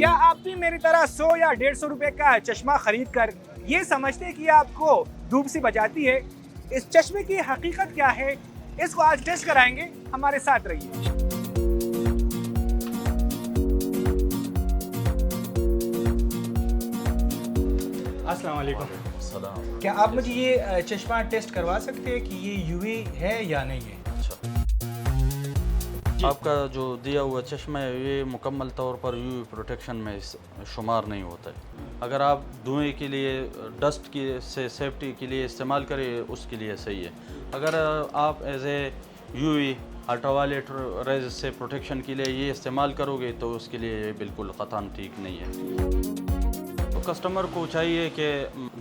क्या आप भी मेरी तरह 100 या 150 रुपए का चश्मा खरीद कर ये समझते हैं कि आपको धूप से बचाती है? इस चश्मे की हकीकत क्या है, इसको आज टेस्ट कराएंगे, हमारे साथ रहिए। अस्सलाम वालेकुम। सलाम। क्या आप मुझे ये चश्मा टेस्ट करवा सकते हैं कि ये यूवी है या नहीं है? अच्छा, आपका जो दिया हुआ चश्मा है ये मुकम्मल तौर पर यूवी प्रोटेक्शन में शुमार नहीं होता है। अगर आप धुएं के लिए, डस्ट की से सेफ्टी के लिए इस्तेमाल करें उसके लिए सही है। अगर आप as a UV ultraviolet rays से प्रोटेक्शन के लिए ये इस्तेमाल करोगे तो उसके लिए ये बिल्कुल क़तन ठीक नहीं है। तो कस्टमर को चाहिए कि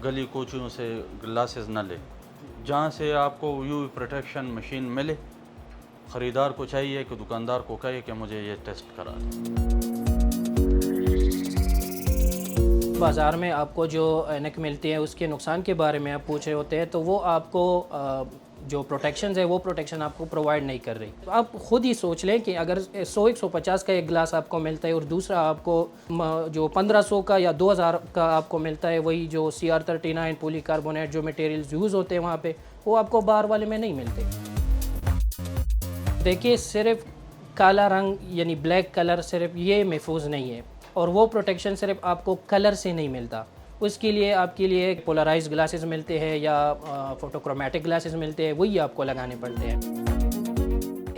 गली कोचियों से ग्लासेस न ले, जहाँ से आपको यूवी प्रोटेक्शन मशीन मिले। ख़रीदार को चाहिए कि दुकानदार को कहे कि मुझे ये टेस्ट करा दें। बाज़ार में आपको जो ऐनक मिलती है उसके नुकसान के बारे में आप पूछ रहे होते हैं, तो वो आपको जो प्रोटेक्शन है वो प्रोटेक्शन आपको प्रोवाइड नहीं कर रही। तो आप ख़ुद ही सोच लें कि अगर 100-150 का एक गिलास आपको मिलता है और दूसरा आपको जो 1500 का या 2000 का आपको मिलता है, वही जो CR39 पॉलीकार्बोनेट जो मटेरियल्स यूज़ होते हैं वहाँ पे, वो आपको बाहर वाले में नहीं मिलते। देखिए, सिर्फ काला रंग यानी ब्लैक कलर सिर्फ ये महफूज नहीं है, और वो प्रोटेक्शन सिर्फ आपको कलर से नहीं मिलता। उसके लिए आपके लिए पोलराइज ग्लासेस मिलते हैं या फोटोक्रोमेटिक ग्लासेस मिलते हैं, वही आपको लगाने पड़ते हैं।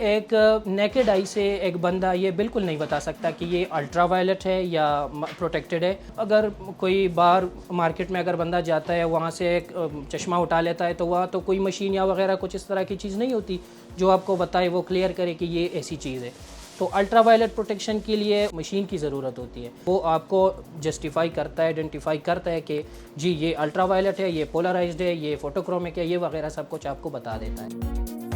एक नेकेड आई से एक बंदा ये बिल्कुल नहीं बता सकता कि ये अल्ट्रावायलेट है या प्रोटेक्टेड है। अगर कोई बाहर मार्केट में अगर बंदा जाता है, वहाँ से एक चश्मा उठा लेता है, तो वहाँ तो कोई मशीन या वगैरह कुछ इस तरह की चीज़ नहीं होती जो आपको बताए, वो क्लियर करे कि ये ऐसी चीज़ है। तो अल्ट्रावायलेट प्रोटेक्शन के लिए मशीन की ज़रूरत होती है। वो आपको जस्टिफाई करता है, आइडेंटिफाई करता है कि जी ये अल्ट्रावायलेट है, ये पोलराइज्ड है, ये फोटोक्रोमिक है, ये वगैरह सब कुछ आपको बता देता है।